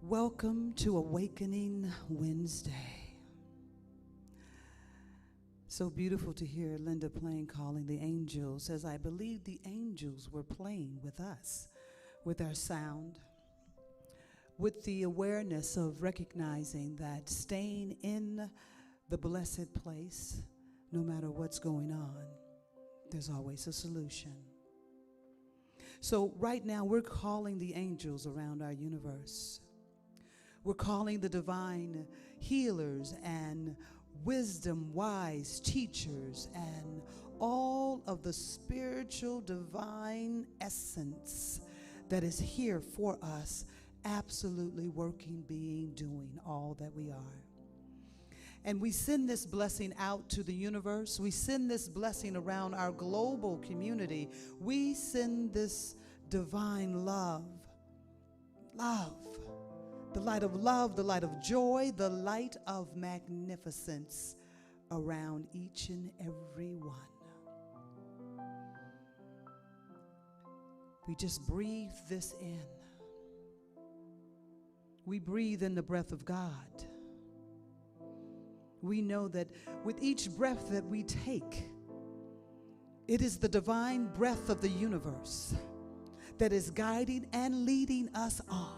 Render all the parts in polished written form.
Welcome to Awakening Wednesday. So beautiful to hear Linda playing Calling the Angels, as I believe the angels were playing with us, with our sound, with the awareness of recognizing that staying in the blessed place, no matter what's going on, there's always a solution. So right now we're calling the angels around our universe. We're calling the divine healers and wisdom, wise teachers, and all of the spiritual divine essence that is here for us, absolutely working, being, doing all that we are. And we send this blessing out to the universe. We send this blessing around our global community. We send this divine love, the light of love, the light of joy, the light of magnificence around each and every one. We just breathe this in. We breathe in the breath of God. We know that with each breath that we take, it is the divine breath of the universe that is guiding and leading us on.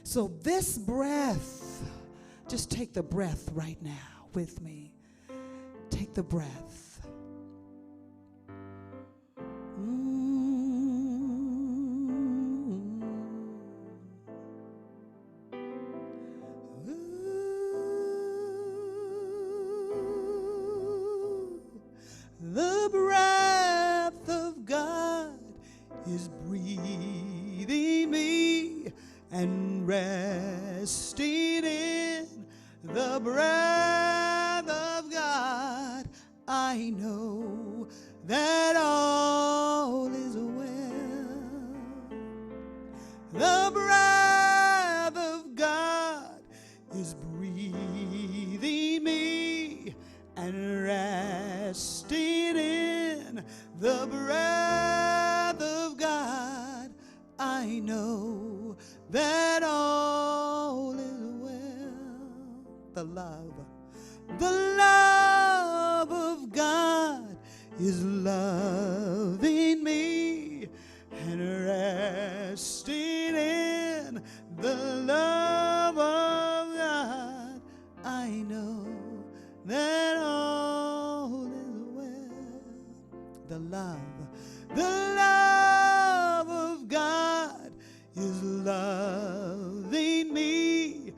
So this breath, just take the breath right now with me. Take the breath. The breath of God is breathing me and resting in the breath of God. I know that all is well. The breath of God is breathing me and resting in the breath of God. I know that all is well. The love of God is loving me and resting in the love of God. I know that all is well. The love of God is loving me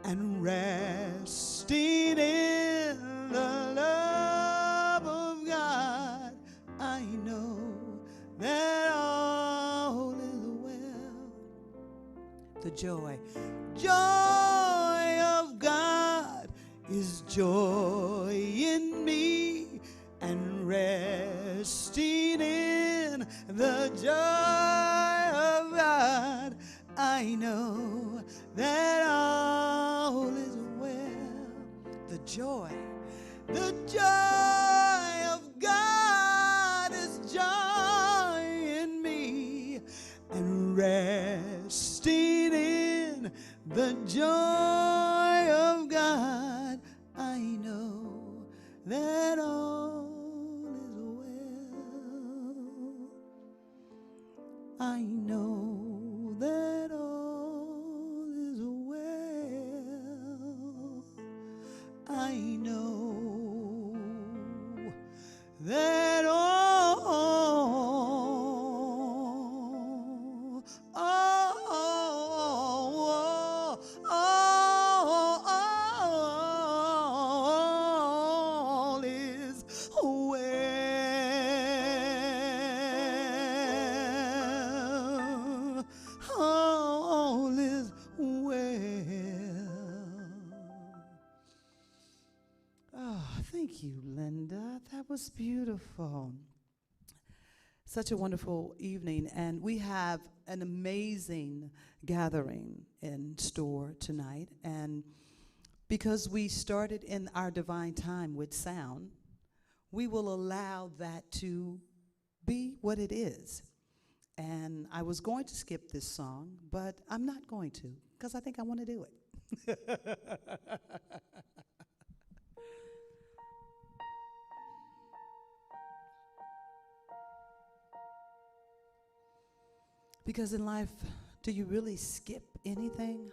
and resting in the love of God. I know that all is well. The joy of God is joy in me and resting in the joy of God. I know that all is well. The joy of God is joy in me and resting in the joy of God. I know that all is well. I know that all is well. I know that all is well. All is well. Oh, thank you, Linda. That was beautiful. Such a wonderful evening, and we have an amazing gathering in store tonight. And because we started in our divine time with sound, we will allow that to be what it is. And I was going to skip this song, but I'm not going to, because I think I want to do it. Because in life, do you really skip anything?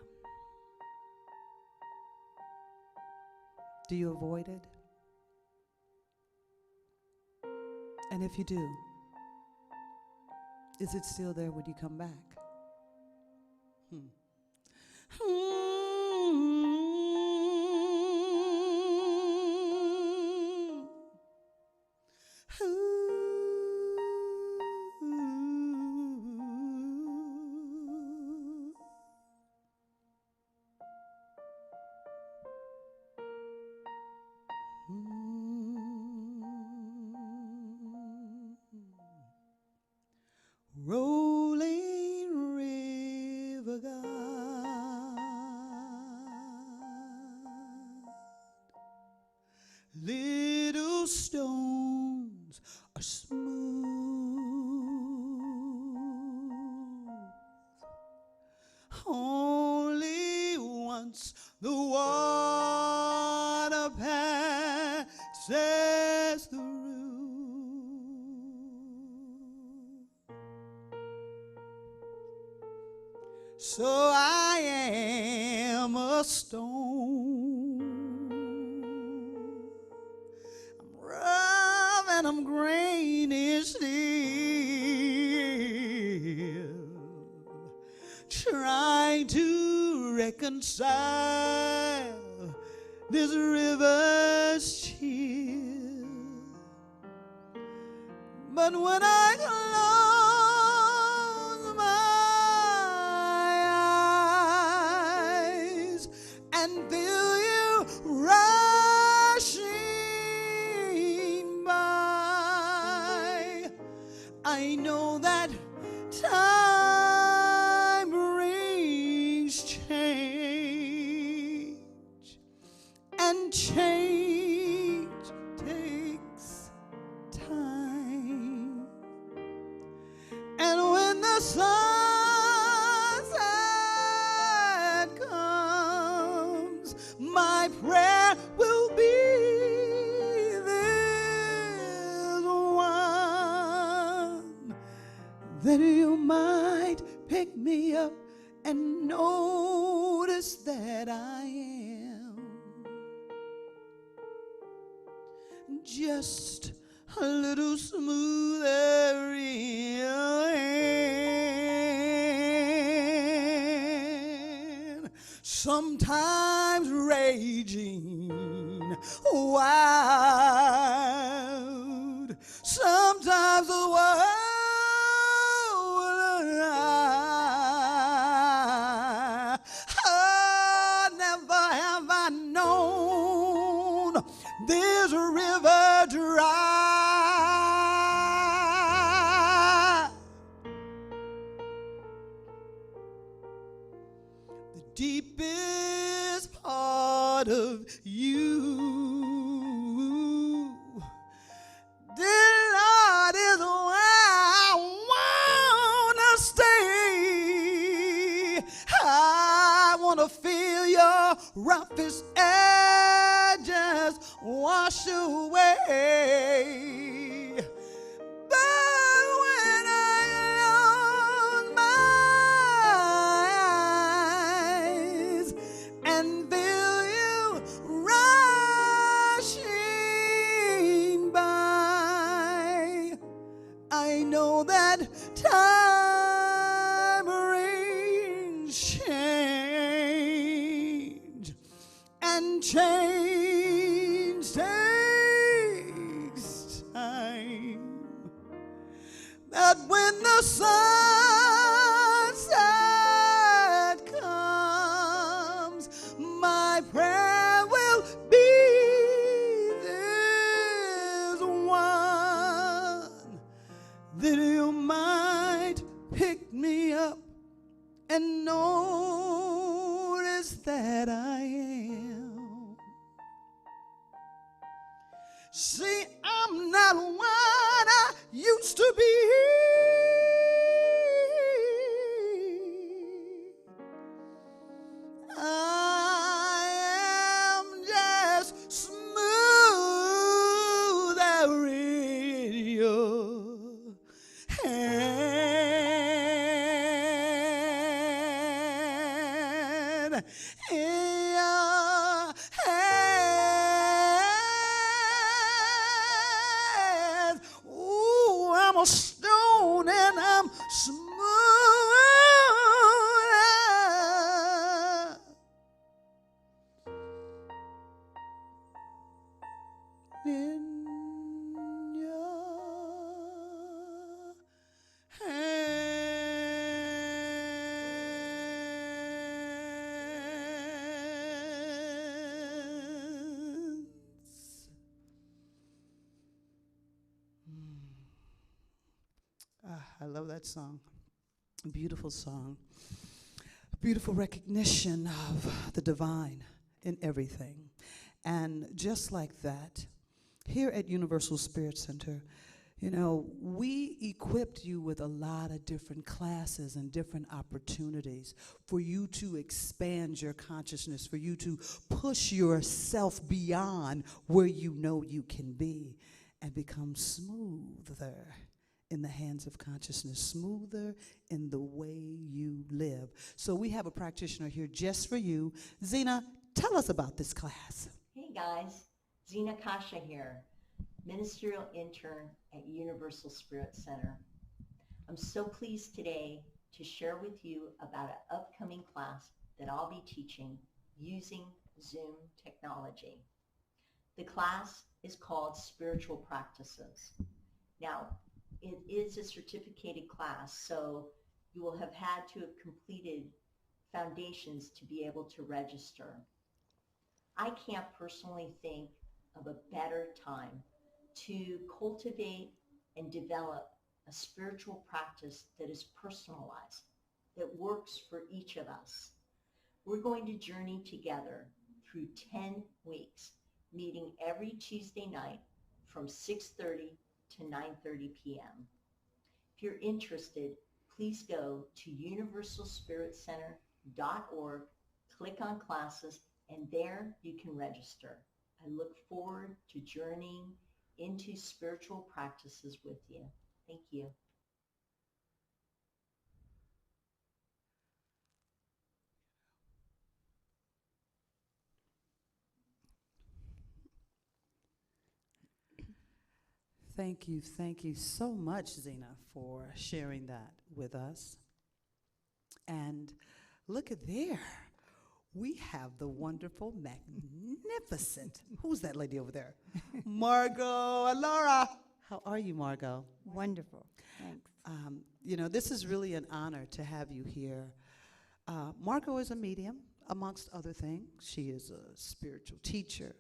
Do you avoid it? And if you do, is it still there when you come back? Rolling river God, little stones are smooth, only once the water passes through. So I am a stone. I'm rough and I'm grainy still, trying to reconcile this river's chill. But when I close my eyes and feel you rushing by, I know that time brings change, and change takes time. And when the sunset comes, my prayer will be this one, that you might pick me up and notice that I am just a little smoother in your hand. Sometimes raging wild, sometimes the world will lie. Oh, never have I known this river dry. The deepest part of you, dear Lord, is where I wanna stay. I wanna feel your roughest edges wash away. But when I close my eyes and feel you rushing by, I know that time brings change, and change takes time. That when the sunset comes, my prayer will be this one, that you might pick me up and notice that I am. See, I'm not what I used to be. I love that song. Beautiful song. Beautiful recognition of the divine in everything. And just like that, here at Universal Spirit Center, you know, we equipped you with a lot of different classes and different opportunities for you to expand your consciousness, for you to push yourself beyond where you know you can be and become smoother in the hands of consciousness, smoother in the way you live. So we have a practitioner here just for you. Zena, tell us about this class. Hey guys, Zena Kasha here, ministerial intern at Universal Spirit Center. I'm so pleased today to share with you about an upcoming class that I'll be teaching using Zoom technology. The class is called Spiritual Practices. Now, it is a certificated class, so you will have had to have completed foundations to be able to register. I can't personally think of a better time to cultivate and develop a spiritual practice that is personalized, that works for each of us. We're going to journey together through 10 weeks, meeting every Tuesday night from 6:30 to 9:30 p.m. If you're interested, please go to universalspiritcenter.org, click on classes, and there you can register. I look forward to journeying into spiritual practices with you. Thank you. Thank you so much, Zena, for sharing that with us. And look at there. We have the wonderful, magnificent, who's that lady over there? Margot and Laura. How are you, Margot? Wonderful. Thanks. You know, this is really an honor to have you here. Margot is a medium, amongst other things. She is a spiritual teacher,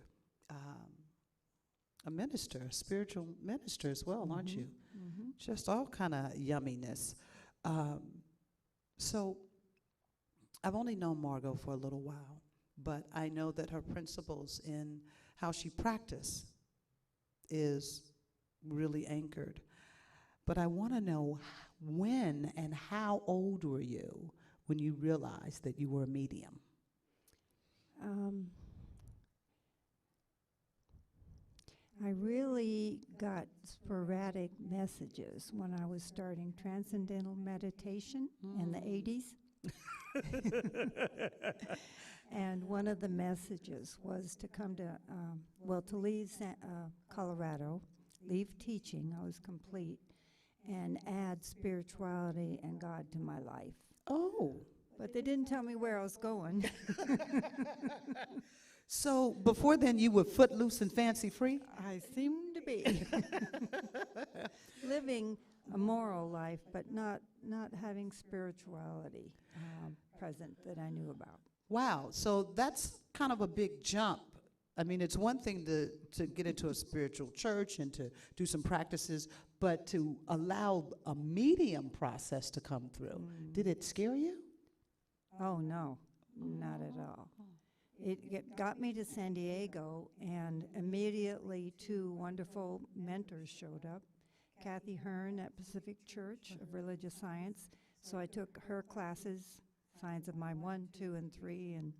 a minister, a spiritual minister as well, aren't you? Mm-hmm. Just all kind of yumminess. So I've only known Margot for a little while, but I know that her principles in how she practiced is really anchored. But I want to know when and how old were you when you realized that you were a medium? I really got sporadic messages when I was starting transcendental meditation in the 80s. And one of the messages was to come to, to leave Colorado, leave teaching, I was complete, and add spirituality and God to my life. Oh. But they didn't tell me where I was going. So before then, you were footloose and fancy free? I seem to be. Living a moral life, but not having spirituality present that I knew about. Wow, so that's kind of a big jump. I mean, it's one thing to get into a spiritual church and to do some practices, but to allow a medium process to come through. Did it scare you? Oh, no, not at all. It got me to San Diego, and immediately two wonderful mentors showed up. Kathy Hearn at Pacific Church of Religious Science. So I took her classes, Science of Mind 1, 2, and 3, and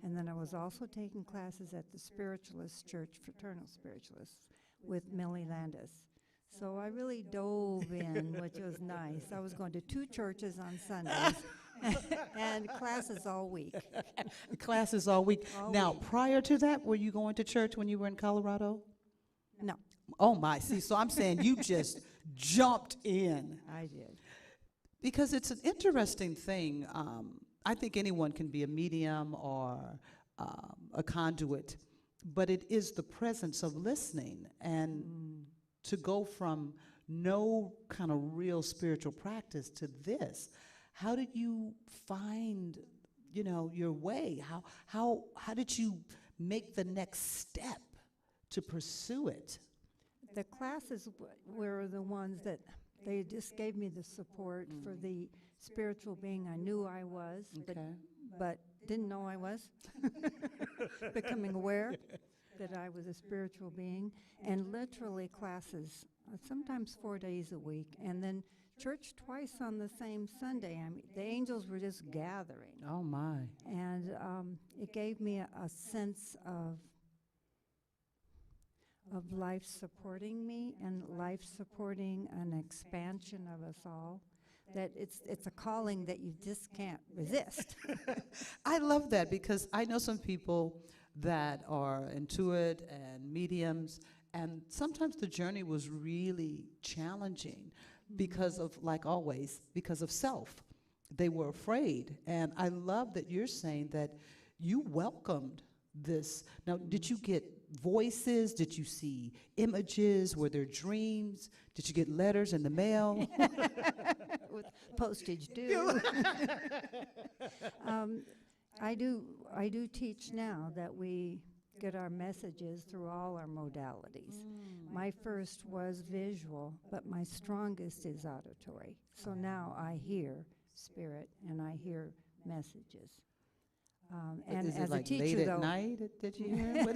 then I was also taking classes at the Spiritualist Church, Fraternal Spiritualists, with Millie Landis. So I really dove in, which was nice. I was going to 2 churches on Sundays and classes all week. Classes all week. All Now, week. prior to that, were you going to church when you were in Colorado? No, Oh, my. See, so I'm saying you just jumped in. I did. Because it's an interesting thing. I think anyone can be a medium or a conduit, but it is the presence of listening. And to go from no kind of real spiritual practice to this, how did you find, you know, your way? How did you make the next step to pursue it? The classes were the ones that They just gave me the support for the spiritual being I knew I was, Okay. but didn't know I was. Becoming aware that I was a spiritual being, and literally classes, sometimes 4 days a week, and then church twice on the same Sunday. I mean, the angels were just gathering, Oh, my. and it gave me a sense of life supporting me and life supporting an expansion of us all. That it's a calling that you just can't resist. I love that because I know some people that are intuit and mediums, and sometimes the journey was really challenging because of, like always, because of self. They were afraid. And I love that you're saying that you welcomed this. Now, did you get voices? Did you see images? Were there dreams? Did you get letters in the mail? With postage due. I do teach now that we get our messages through all our modalities. My first was visual, but my strongest is auditory. So now I hear spirit and I hear messages. And Is as it like a teacher, late at though, night that you hear him?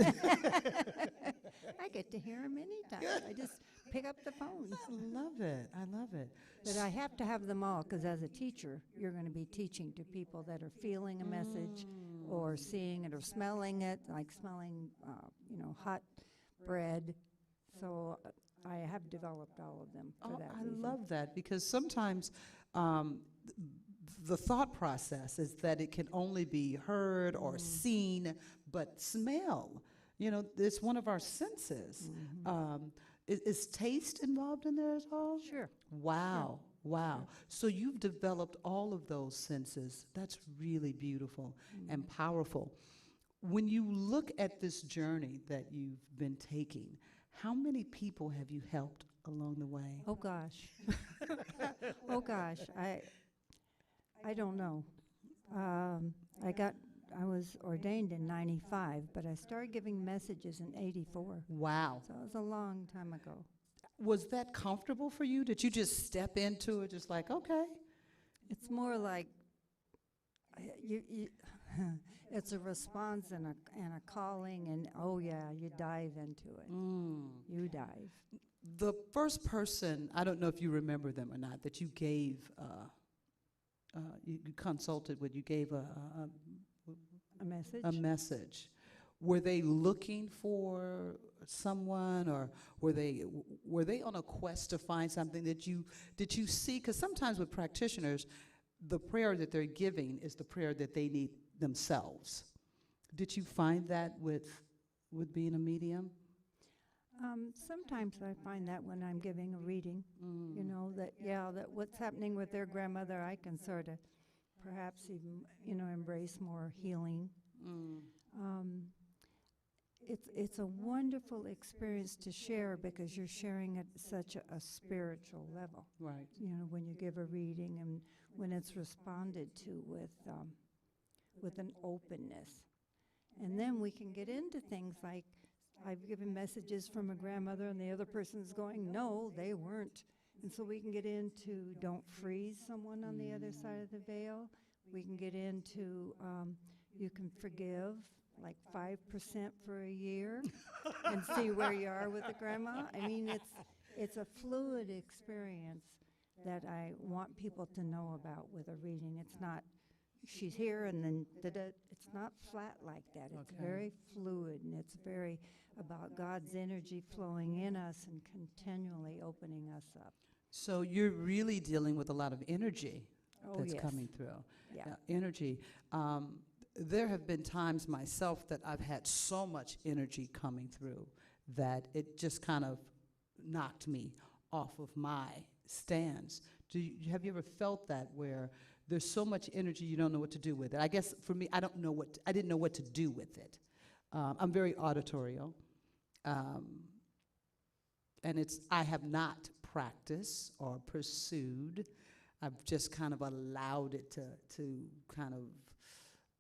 I get to hear them anytime. I just pick up the phone. I love it. I love it. But I have to have them all, because as a teacher, you're going to be teaching to people that are feeling a message or seeing it or smelling it, like smelling, hot bread. So I have developed all of them for that reason. I love that because sometimes the thought process is that it can only be heard or seen, but smell. It's one of our senses. Is taste involved in there at all? Sure. Wow. Wow. So you've developed all of those senses. That's really beautiful and powerful. When you look at this journey that you've been taking, how many people have you helped along the way? Oh, gosh. Oh, gosh. I don't know. I was ordained in 95, but I started giving messages in 84. Wow. So it was a long time ago. Was that comfortable for you? Did you just step into it just like, okay? It's more like you it's a response and a calling, and oh yeah, you dive into it. You dive. The first person, I don't know if you remember them or not, that you gave, you consulted with, you gave a message. A message. Were they looking for someone, or were they on a quest to find something that did you see? Because sometimes with practitioners, the prayer that they're giving is the prayer that they need themselves. Did you find that with being a medium? Sometimes I find that when I'm giving a reading, that what's happening with their grandmother, I can sort of perhaps even, embrace more healing. It's a wonderful experience to share because you're sharing at such a spiritual level. Right. When you give a reading and when it's responded to with an openness. And then we can get into things like, I've given messages from a grandmother and the other person's going, no, they weren't. And so we can get into don't freeze someone on the other side of the veil. We can get into you can forgive like 5% for a year and see where you are with the grandma. I mean, it's a fluid experience that I want people to know about with a reading. It's not, she's here and then it's not flat like that. It's very fluid, and it's very about God's energy flowing in us and continually opening us up. So you're really dealing with a lot of energy that's yes. coming through. Yeah. Energy. There have been times myself that I've had so much energy coming through that it just kind of knocked me off of my stance. Have you ever felt that, where there's so much energy you don't know what to do with it? I guess for me, I didn't know what to do with it. I'm very auditorial, and I have not practiced or pursued. I've just kind of allowed it to kind of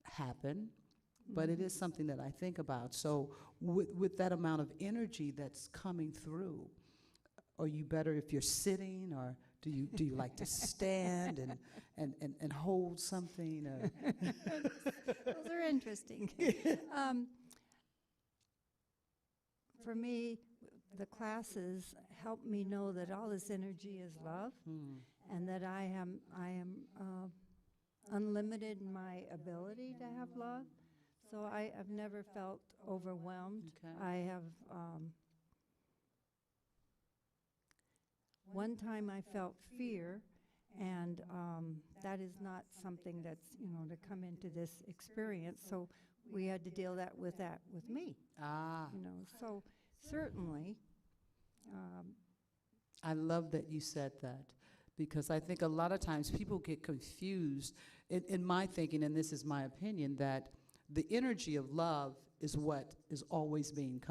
happen, but it is something that I think about. So with that amount of energy that's coming through, are you better if you're sitting, or Do you like to stand and hold something? Or Those are interesting. um, for me, the classes help me know that all this energy is love, and that I am unlimited in my ability to have love. So I've never felt overwhelmed. Okay. I have one time I felt fear, and that is not something that's, to come into this experience. So we had to deal with that with me. So certainly. I love that you said that, because I think a lot of times people get confused in my thinking, and this is my opinion, that the energy of love is what is always being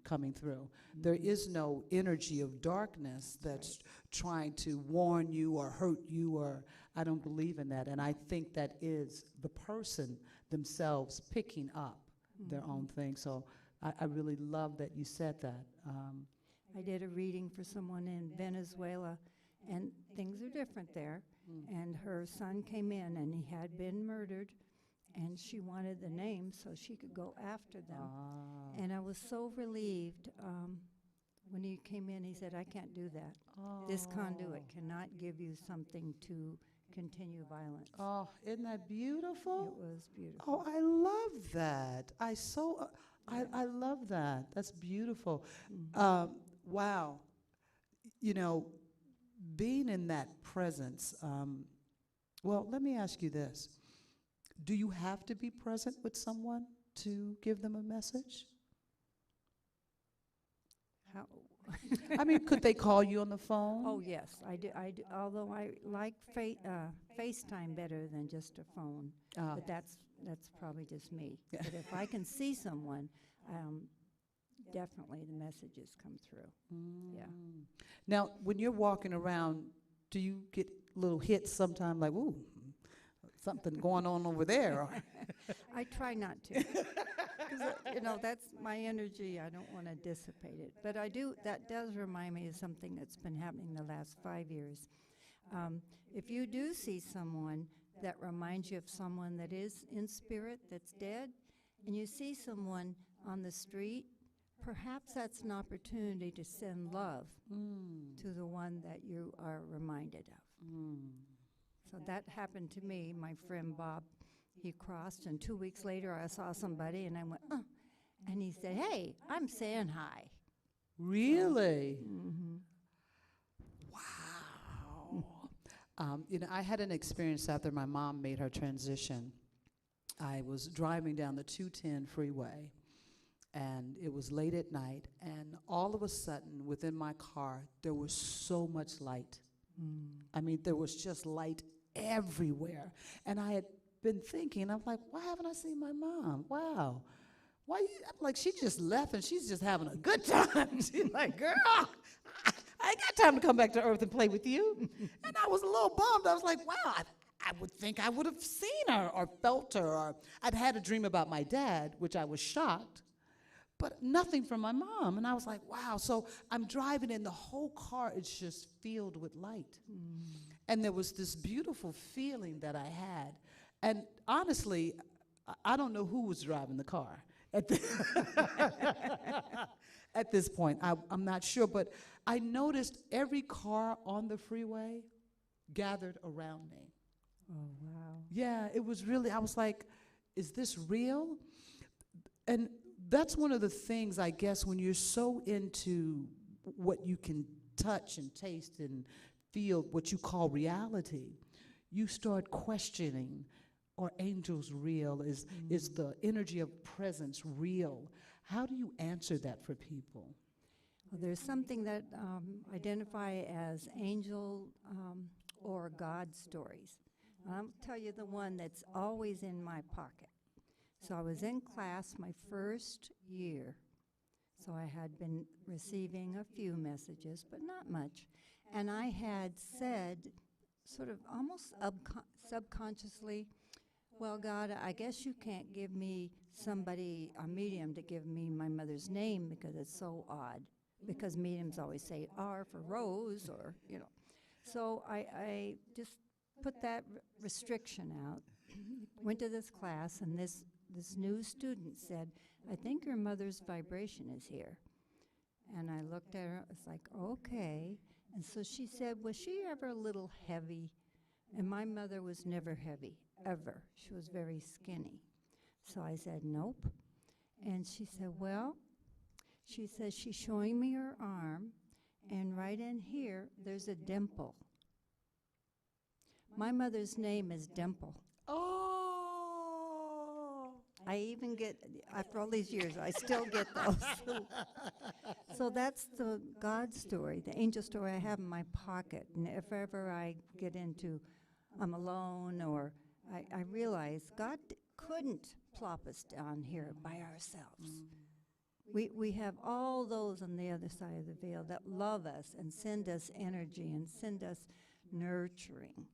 coming through. There is no energy of darkness that's trying to warn you or hurt you, or I don't believe in that. And I think that is the person themselves picking up their own thing. So I really love that you said that. I did a reading for someone in Venezuela, and things are different there. And her son came in, and he had been murdered, and she wanted the name so she could go after them. And I was so relieved when he came in. He said, "I can't do that. This conduit cannot give you something to continue violence." Oh, isn't that beautiful? It was beautiful. Oh, I love that. I love that. That's beautiful. Wow. Being in that presence, well, let me ask you this. Do you have to be present with someone to give them a message? How? I mean, could they call you on the phone? Oh, yes, I do. Although I like FaceTime better than just a phone, but that's probably just me. Yeah. But if I can see someone, definitely the messages come through. Yeah. Now, when you're walking around, do you get little hits sometime like, ooh, something going on over there? I try not to. 'Cause, that's my energy. I don't want to dissipate it. But I do. That does remind me of something that's been happening the last 5 years. If you do see someone that reminds you of someone that is in spirit, that's dead, and you see someone on the street, perhaps that's an opportunity to send love to the one that you are reminded of. So that happened to me. My friend Bob, he crossed, and 2 weeks later I saw somebody, and I went, oh. And he said, "Hey, I'm saying hi." Really? Mm-hmm. Wow. I had an experience after my mom made her transition. I was driving down the 210 freeway, and it was late at night, and all of a sudden, within my car, there was so much light. I mean, there was just light everywhere. And I had been thinking, I'm like, why haven't I seen my mom? Wow. I'm like, she just left, and she's just having a good time. She's like, girl, I ain't got time to come back to earth and play with you. And I was a little bummed. I was like, wow, I would think I would have seen her or felt her. Or I'd had a dream about my dad, which I was shocked, but nothing from my mom. And I was like, wow. So I'm driving, and the whole car is just filled with light. And there was this beautiful feeling that I had. And honestly, I don't know who was driving the car at this point. I'm not sure, but I noticed every car on the freeway gathered around me. Oh, wow. Yeah, it was really, I was like, is this real? And that's one of the things, I guess, when you're so into what you can touch and taste and feel, what you call reality, you start questioning, are angels real? Is the energy of presence real? How do you answer that for people? Well, there's something that identify as angel or God stories. I'll tell you the one that's always in my pocket. So I was in class my first year. So I had been receiving a few messages, but not much. And I had said, sort of almost subconsciously, well, God, I guess you can't give me a medium to give me my mother's name because it's so odd. Because mediums always say R for Rose, or. So I just put that restriction out, went to this class, and this new student said, "I think your mother's vibration is here." And I looked at her, it's like, okay. And so she said, "Was she ever a little heavy?" And my mother was never heavy, ever. She was very skinny. So I said, "Nope." And she said, "Well," she says, she's showing me her arm, and right in here, there's a dimple. My mother's name is Dimple. Oh. I even get, after all these years, I still get those. So that's the God story, the angel story I have in my pocket. And if ever I get into, I'm alone, or I realize God couldn't plop us down here by ourselves. We have all those on the other side of the veil that love us and send us energy and send us nurturing.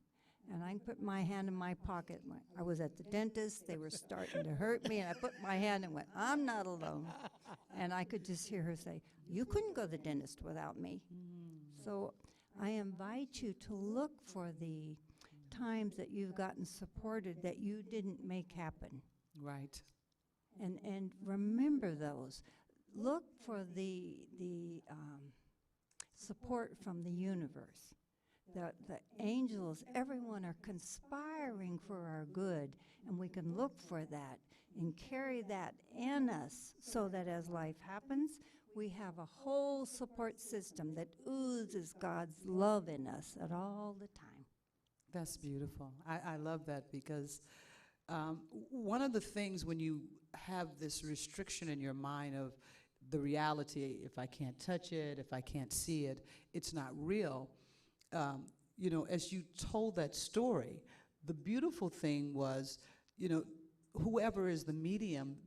And I put my hand in my pocket. I was at the dentist. They were starting to hurt me. And I put my hand and went, "I'm not alone." And I could just hear her say, "You couldn't go to the dentist without me." So I invite you to look for the times that you've gotten supported that you didn't make happen. Right. And remember those. Look for the support from the universe. The angels, everyone are conspiring for our good, and we can look for that and carry that in us so that as life happens, we have a whole support system that oozes God's love in us at all the time. That's beautiful. I love that because one of the things when you have this restriction in your mind of the reality, if I can't touch it, if I can't see it, it's not real. You know, as you told that story, the beautiful thing was, you know, whoever is the medium,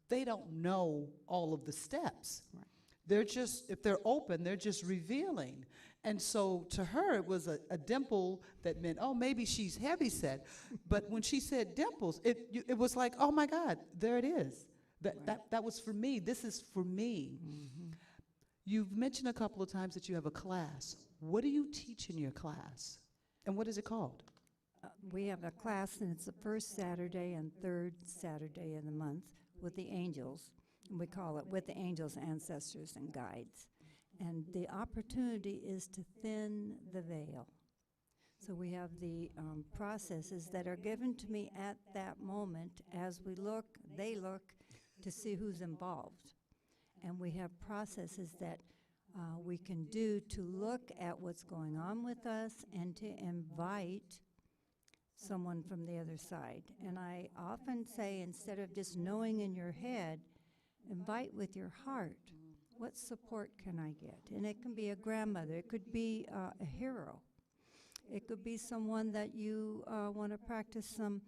they don't know all of the steps. Right. They're just, if they're open, they're just revealing. And so to her, it was a dimple that meant, oh, maybe she's heavyset. But when she said dimples, it was like, oh my God, there it is. That was for me. This is for me. Mm-hmm. You've mentioned a couple of times that you have a class. What do you teach in your class? And what is it called? We have a class, and it's the first Saturday and third Saturday of the month with the angels. And we call it With the Angels, Ancestors, and Guides. And the opportunity is to thin the veil. So we have the processes that are given to me at that moment as they look to see who's involved. And we have processes that we can do to look at what's going on with us and to invite someone from the other side. And I often say, instead of just knowing in your head, invite with your heart. What support can I get? And it can be a grandmother. It could be a hero. It could be someone that you want to practice some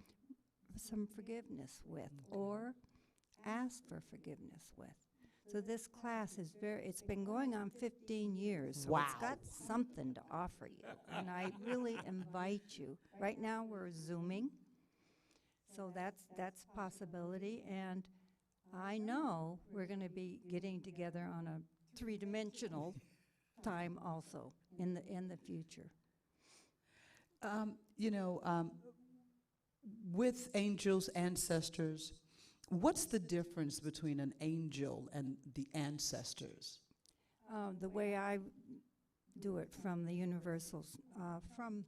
forgiveness with, or ask for forgiveness with. So this class is it's been going on 15 years, so it's got something to offer you. And I really invite you. Right now we're Zooming, so that's a possibility. And I know we're going to be getting together on a three-dimensional time also in the future. You know, with angels, ancestors, what's the difference between an angel and the ancestors? The way I do it from the universals, from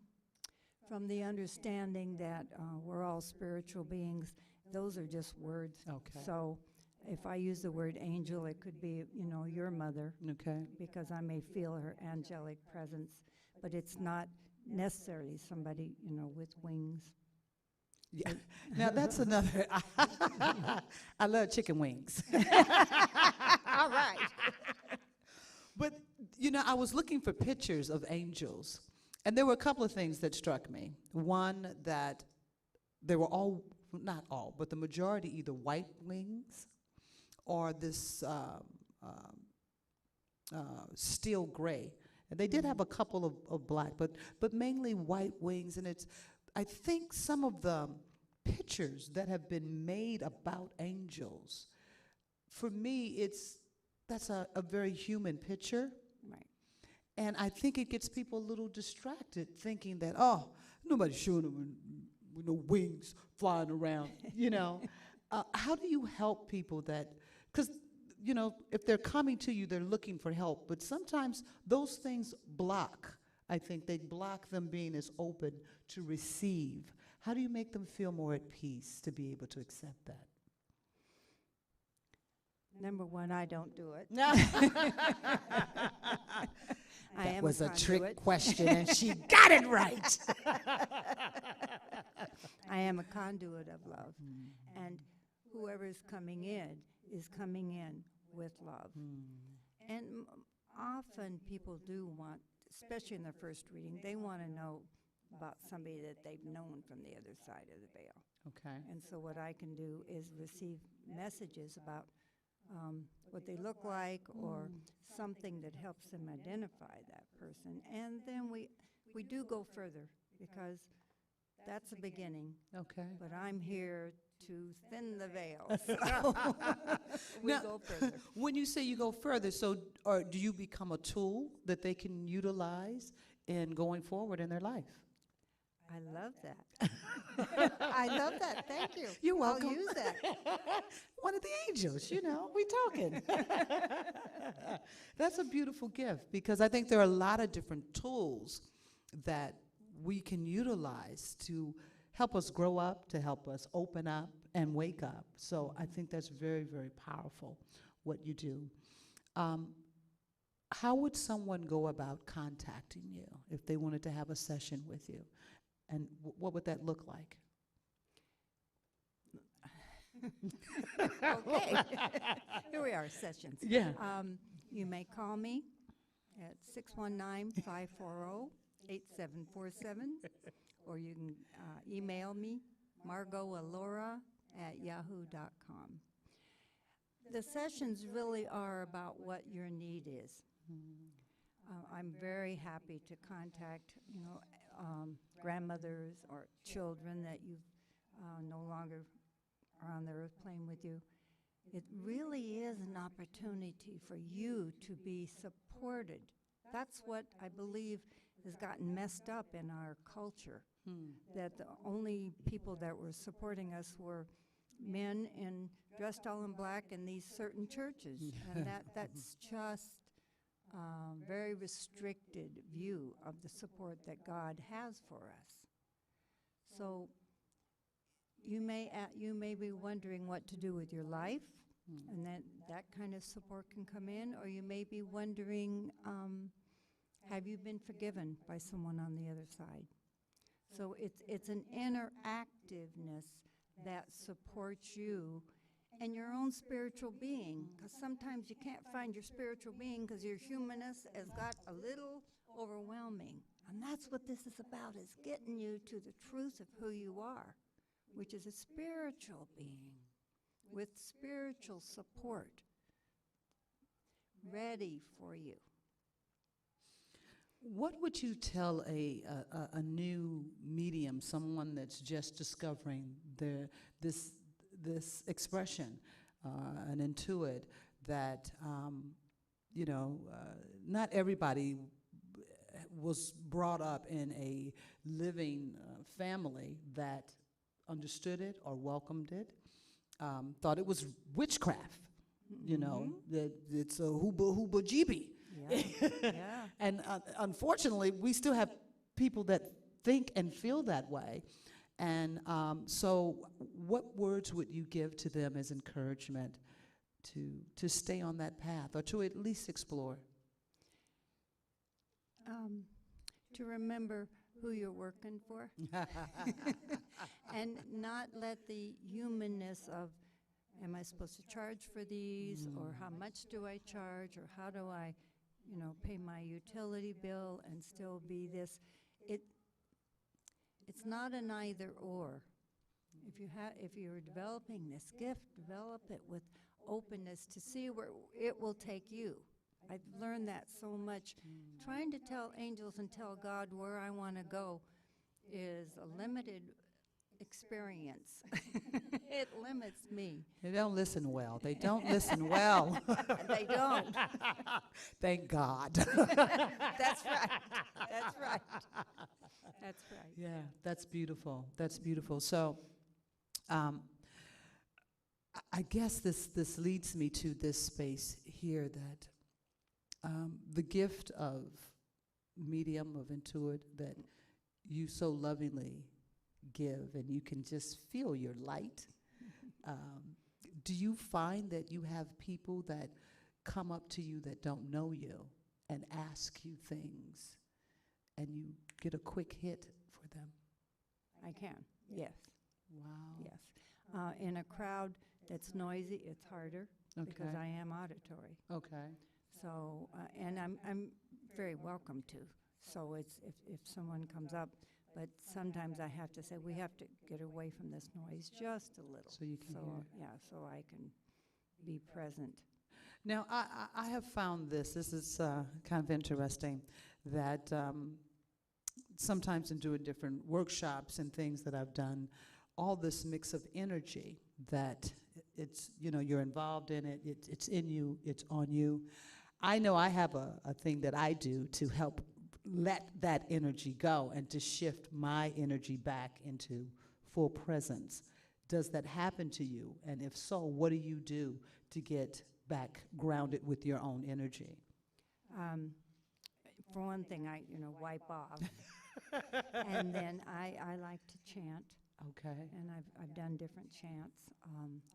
the understanding that we're all spiritual beings, those are just words. Okay. So if I use the word angel, it could be, your mother. Okay. Because I may feel her angelic presence, but it's not necessarily somebody, with wings. Yeah. Now that's another. I love chicken wings. All right. But, I was looking for pictures of angels, and there were a couple of things that struck me. One, that they were all, not all, but the majority either white wings or this steel gray. And they did have a couple of black, but mainly white wings. And I think some of the pictures that have been made about angels, for me, that's a very human picture. Right. And I think it gets people a little distracted, thinking that, oh, nobody's showing them with no wings flying around, you know. How do you help people that, because, you know, if they're coming to you, they're looking for help, but sometimes those things block. I think they block them being as open to receive. How do you make them feel more at peace to be able to accept that? Number one, I don't do it. I That am was a trick conduit. question, and she got it right. I am a conduit of love. And whoever is coming in with love. And often people do want, especially in their first reading, they want to know about somebody that they've known from the other side of the veil. Okay. And so what I can do is receive messages about what they look like or something that helps them identify that person. And then we do go further because that's the beginning. Okay. But I'm here to thin the veil. So we Now, go further. When you say you go further, so or do you become a tool that they can utilize in going forward in their life? I love that. I love that. Thank you. You're welcome. I'll use that. One of the angels, you know, we talking. That's a beautiful gift because I think there are a lot of different tools that we can utilize to help us grow up, to help us open up and wake up. So I think that's very, very powerful, what you do. How would someone go about contacting you if they wanted to have a session with you? And what would that look like? Okay. Here we are, sessions. Yeah. You may call me at 619-540-8747, or you can email me, margotalora@yahoo.com. The sessions really are about what your need is. I'm very happy to contact, grandmothers or children that you no longer are on the earth plane with you. It really is an opportunity for you to be supported. That's what I believe has gotten messed up in our culture, that the only people that were supporting us were men dressed all in black in these certain churches. And that's just very restricted view of the support that God has for us. So you may be wondering what to do with your life, and that kind of support can come in, or you may be wondering, have you been forgiven by someone on the other side? So it's an interactiveness that supports you and your own spiritual being, because sometimes you can't find your spiritual being because your humanness has got a little overwhelming. And that's what this is about, is getting you to the truth of who you are, which is a spiritual being with spiritual support ready for you. What would you tell a new medium, someone that's just discovering this expression, an intuit, that not everybody was brought up in a living family that understood it or welcomed it, thought it was witchcraft, that it's a hooba-hooba-jeebie. Yeah. Yeah. And unfortunately, we still have people that think and feel that way. And so what words would you give to them as encouragement to stay on that path, or to at least explore? To remember who you're working for and not let the humanness of, am I supposed to charge for these, or how much do I charge, or how do I pay my utility bill and still be this. It's not an either or. If you're developing this gift, develop it with openness to see where it will take you. I've learned that so much. Trying to tell angels and tell God where I want to go is a limited experience. It limits me. They don't listen well. They don't listen well. They don't. Thank God. That's right. That's right. That's right. Yeah, that's beautiful. That's beautiful. So, um, I guess this leads me to this space here that the gift of medium of intuit that you so lovingly give, and you can just feel your light. Do you find that you have people that come up to you that don't know you and ask you things, and you get a quick hit for them? I can, yes, Wow. yes. In a crowd that's noisy, it's harder because Okay. I am auditory. Okay. So, and I'm very welcome to. So it's if someone comes up, but sometimes I have to say, we have to get away from this noise just a little. So you can So, hear. yeah, so I can be present. Now, I have found this is kind of interesting, that sometimes in doing different workshops and things that I've done, all this mix of energy that it's, you're involved in it, it's in you, it's on you. I know I have a thing that I do to help let that energy go and to shift my energy back into full presence. Does that happen to you? And if so, what do you do to get back grounded with your own energy? For one thing, I wipe off, and then I like to chant, Okay. and I've done different chants.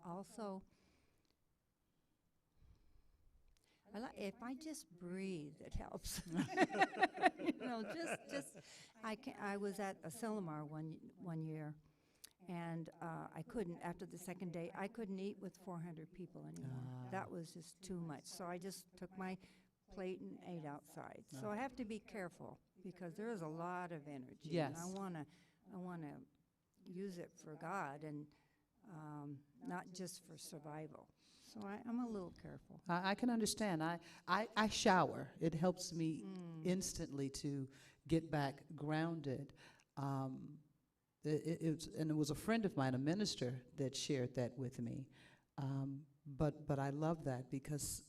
Also, if I just breathe, it helps. I was at a Silmar one year, and I couldn't, after the second day, I couldn't eat with 400 people anymore. That was just too much. So I just took my plate and ate outside. So I have to be careful because there is a lot of energy. Yes. And I wanna use it for God and not just for survival. So I'm a little careful. I can understand. I shower. It helps me instantly to get back grounded. It was a friend of mine, a minister, that shared that with me. But I love that because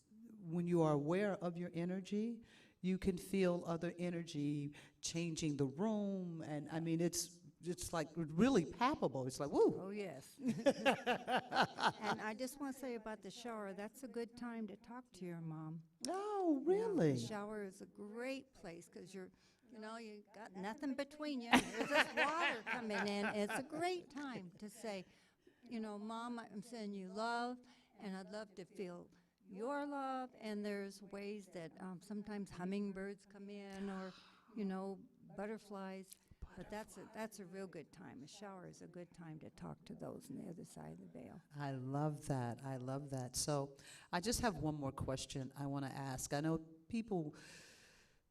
when you are aware of your energy, you can feel other energy changing the room, and I mean it's like really palpable. It's like, woo. Oh, yes. And I just want to say about the shower, that's a good time to talk to your mom. Oh, You know, really? the shower is a great place because you got nothing between you. There's this water coming in. It's a great time to say, Mom, I'm sending you love, and I'd love to feel your love. And there's ways that sometimes hummingbirds come in or, butterflies. But that's a real good time. A shower is a good time to talk to those on the other side of the veil. I love that. I love that. So I just have one more question I want to ask. I know people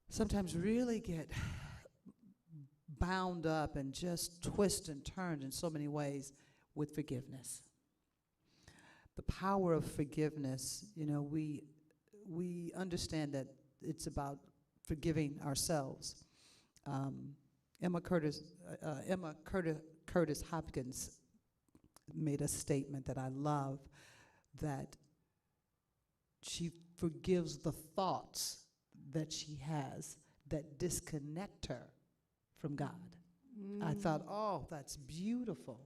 sometimes really get bound up and just twist and turned in so many ways with forgiveness. The power of forgiveness, we understand that it's about forgiving ourselves. Emma Curtis Hopkins made a statement that I love, that she forgives the thoughts that she has that disconnect her from God. I thought, oh, that's beautiful.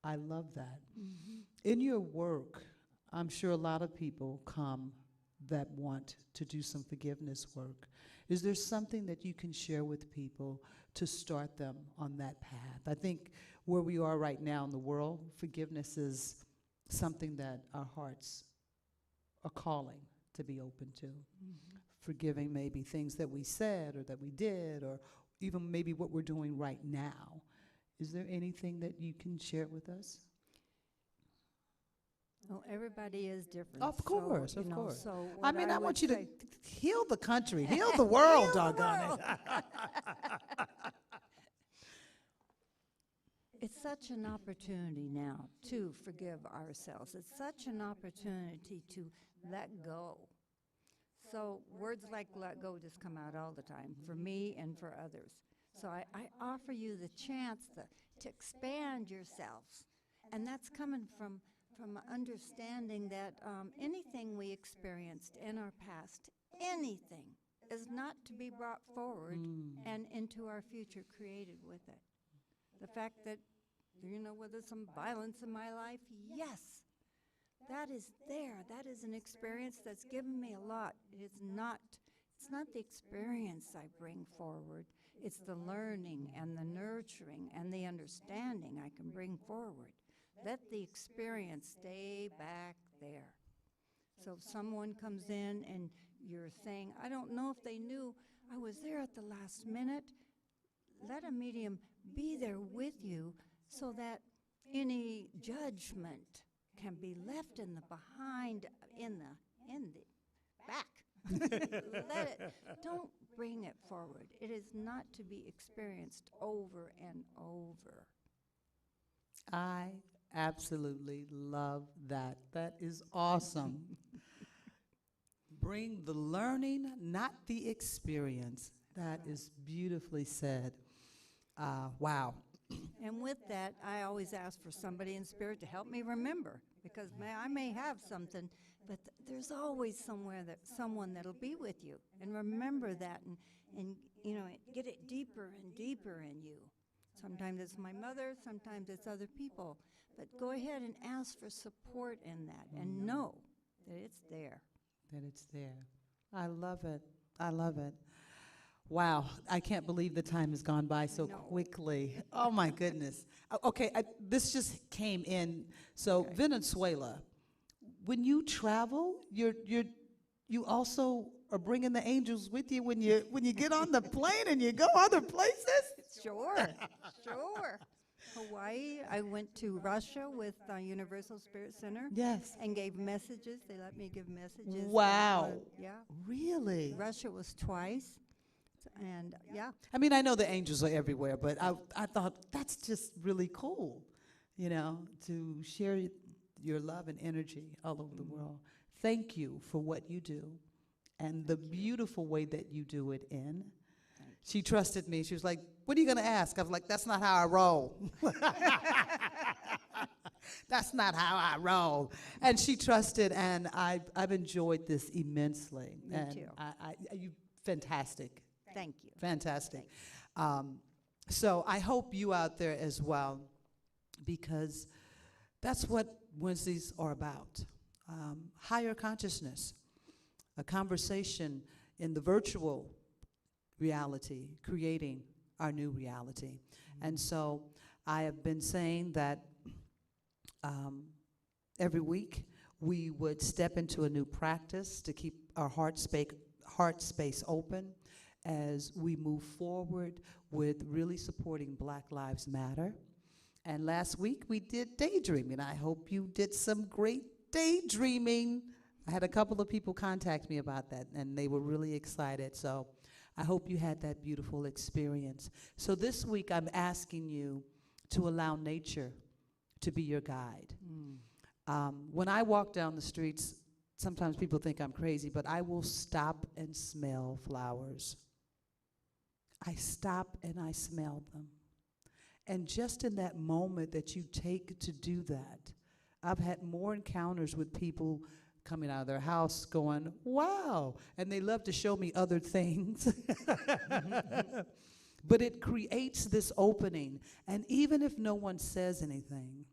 I love that. Mm-hmm. In your work, I'm sure a lot of people come that want to do some forgiveness work. Is there something that you can share with people to start them on that path? I think where we are right now in the world, forgiveness is something that our hearts are calling to be open to. Mm-hmm. Forgiving maybe things that we said or that we did, or even maybe what we're doing right now. Is there anything that you can share with us? Well, everybody is different. Of course, so, of course. So I mean, I would want you to say- heal the country, heal the world, Heal the doggone world. it. It's such an opportunity now to forgive ourselves. It's such an opportunity to let go. So words like let go just come out all the time for me and for others. So I offer you the chance to expand yourselves. And that's coming from understanding that anything we experienced in our past, anything, is not to be brought forward and into our future created with it. The fact that, whether some violence in my life, yes, that is there. That is an experience that's given me a lot. It's not the experience I bring forward. It's the learning and the nurturing and the understanding I can bring forward. Let the experience stay back there. So if someone comes in and you're saying, I don't know if they knew I was there at the last minute, let a medium be there with you so that any judgment can be left in the behind, in the back. Let it, don't bring it forward. It is not to be experienced over and over. I absolutely love that. That is awesome. Bring the learning, not the experience. That is beautifully said. Wow. And with that, I always ask for somebody in spirit to help me remember, because I may have something, but there's always someone that'll be with you. And remember that and get it deeper and deeper in you. Sometimes it's my mother, sometimes it's other people. But go ahead and ask for support in that and know that it's there. That it's there. I love it. I love it. Wow, I can't believe the time has gone by so quickly. Oh my goodness. Okay, this just came in. So Venezuela, when you travel, you also are bringing the angels with you when you get on the plane and you go other places. Sure. Hawaii. I went to Russia with Universal Spirit Center. Yes. And gave messages. They let me give messages. Wow. Yeah. Really? Russia was twice. And yeah. I mean, I know the angels are everywhere, but I thought that's just really cool, to share your love and energy all over the world. Thank you for what you do and the beautiful way that you do it in. She trusted me. She was like, what are you going to ask? I was like, that's not how I roll. That's not how I roll. And she trusted, and I've enjoyed this immensely. Me too. You fantastic. Thank you. Fantastic. So I hope you out there as well, because that's what Wednesdays are about. Higher consciousness, a conversation in the virtual reality, creating our new reality. And so I have been saying that every week we would step into a new practice to keep our heart space open as we move forward with really supporting Black Lives Matter. And last week we did daydreaming. I hope you did some great daydreaming. I had a couple of people contact me about that, and they were really excited. So I hope you had that beautiful experience. So this week I'm asking you to allow nature to be your guide. When I walk down the streets, sometimes people think I'm crazy, but I will stop and smell flowers. I stop and I smell them. And just in that moment that you take to do that, I've had more encounters with people coming out of their house going, wow, and they love to show me other things. But it creates this opening, and even if no one says anything,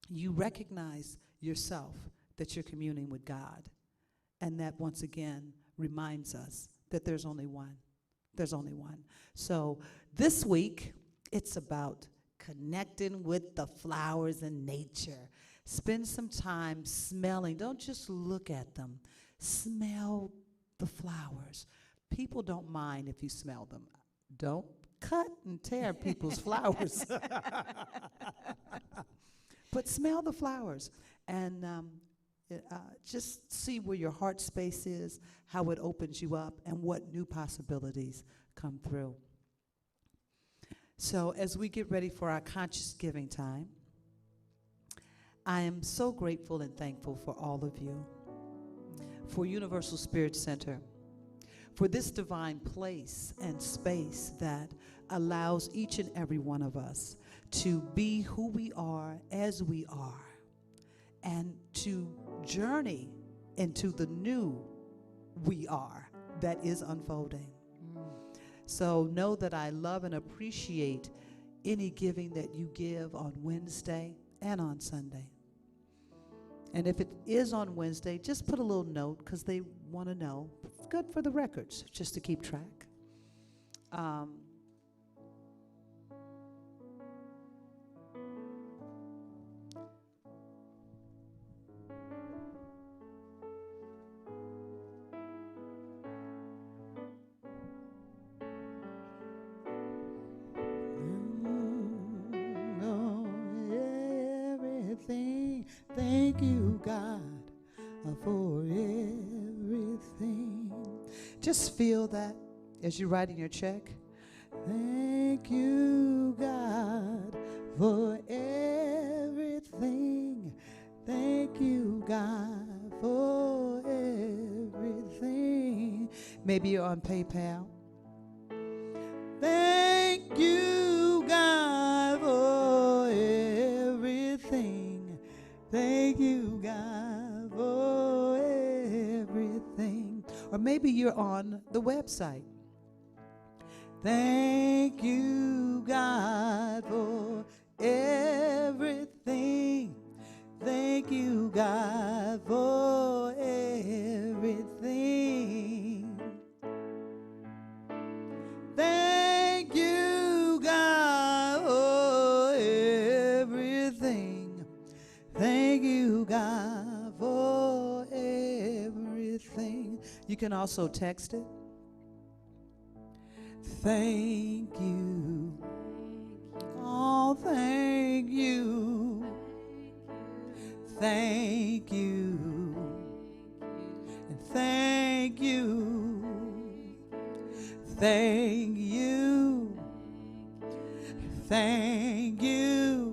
you recognize yourself that you're communing with God, and that once again reminds us that there's only one. There's only one. So this week, it's about connecting with the flowers and nature. Spend some time smelling. Don't just look at them. Smell the flowers. People don't mind if you smell them. Don't cut and tear people's flowers. But smell the flowers and just see where your heart space is, how it opens you up, and what new possibilities come through. So as we get ready for our conscious giving time, I am so grateful and thankful for all of you, for Universal Spirit Center, for this divine place and space that allows each and every one of us to be who we are as we are and to journey into the new we are that is unfolding. So know that I love and appreciate any giving that you give on Wednesday and on Sunday. And if it is on Wednesday, just put a little note because they want to know. It's good for the records, just to keep track. Everything, thank you, God, for everything. Just feel that as you're writing your check. Thank you, God, for everything. Thank you, God, for everything. Maybe you're on PayPal. Thank you, God, for everything. Thank you, God, for everything. Or maybe you're on the website. Thank you, God, for everything. Thank you, God, for everything. Thank you, God, for everything. Thank you, God, for everything. You can also text it. Thank you. Oh, thank you. Thank you. And thank you. Thank you. Thank you. Thank you.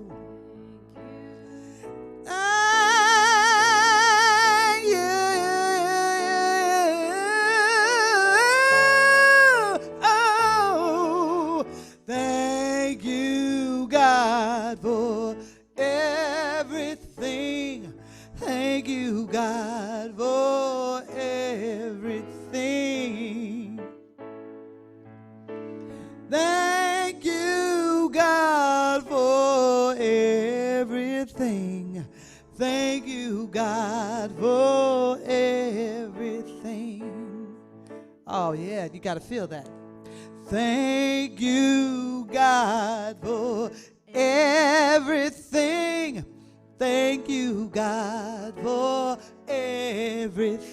Oh, thank you, God, for everything. Thank you, God, for everything. Thank you, God, for everything. Thank you, God, for everything. Oh, yeah, you got to feel that. Thank you, God, for everything. Thank you, God, for everything.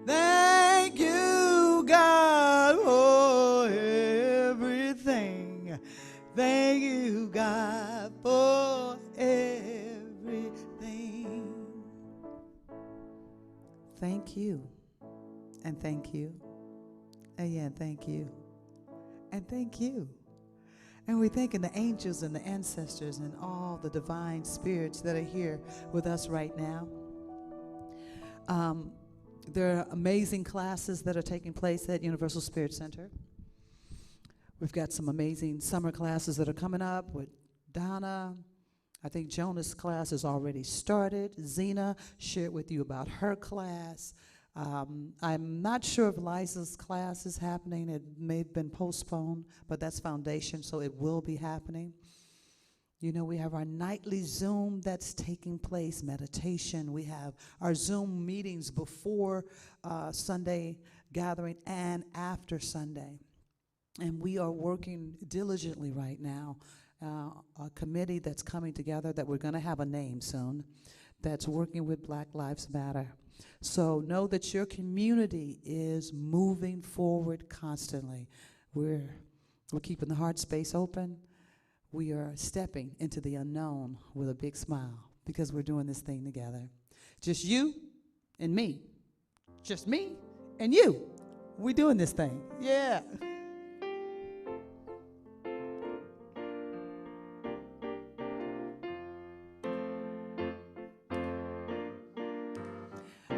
Thank you, God, for everything. Thank you, God, for everything. Thank you, and thank you, and yeah, thank you, and thank you. And we're thanking the angels and the ancestors and all the divine spirits that are here with us right now. There are amazing classes that are taking place at Universal Spirit Center. We've got some amazing summer classes that are coming up with Donna. I think Jonah's class has already started. Zena shared with you about her class. I'm not sure if Liza's class is happening. It may have been postponed, but that's foundation, so it will be happening. You know, we have our nightly Zoom that's taking place, meditation. We have our Zoom meetings before Sunday gathering and after Sunday. And we are working diligently right now. A committee that's coming together that we're going to have a name soon that's working with Black Lives Matter. So know that your community is moving forward constantly. We're keeping the heart space open. We are stepping into the unknown with a big smile because we're doing this thing together. Just you and me. Just me and you. We're doing this thing. Yeah.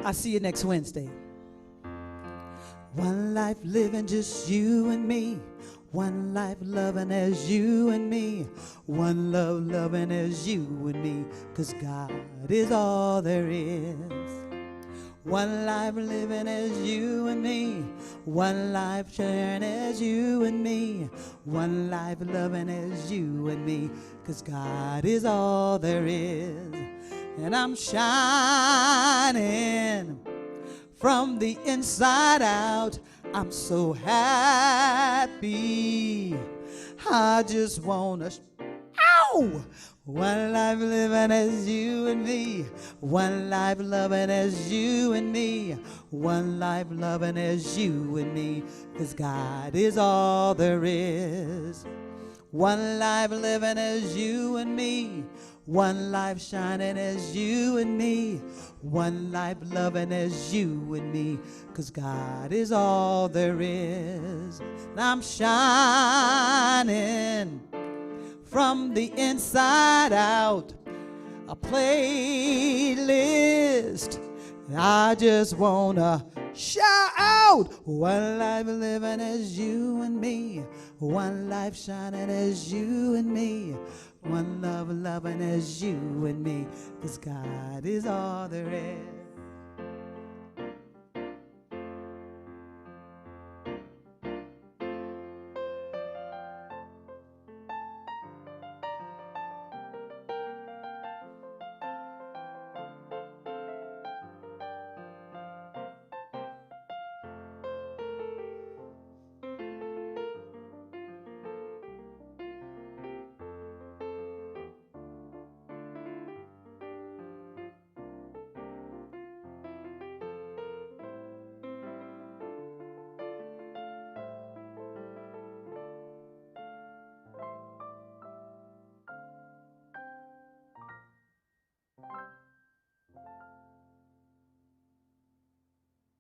I'll see you next Wednesday. One life living, just you and me. One life loving as you and me. One love loving as you and me. 'Cause God is all there is. One life living as you and me. One life sharing as you and me. One life loving as you and me. 'Cause God is all there is. And I'm shining from the inside out. I'm so happy. I just wanna ow! One life living as you and me. One life loving as you and me. One life loving as you and me. 'Cause God is all there is. One life living as you and me. One life shining as you and me. One life loving as you and me. 'Cause God is all there is. And I'm shining from the inside out. A playlist. I just wanna shout out. One life living as you and me. One life shining as you and me. One love loving as you and me. 'Cause God is all there is.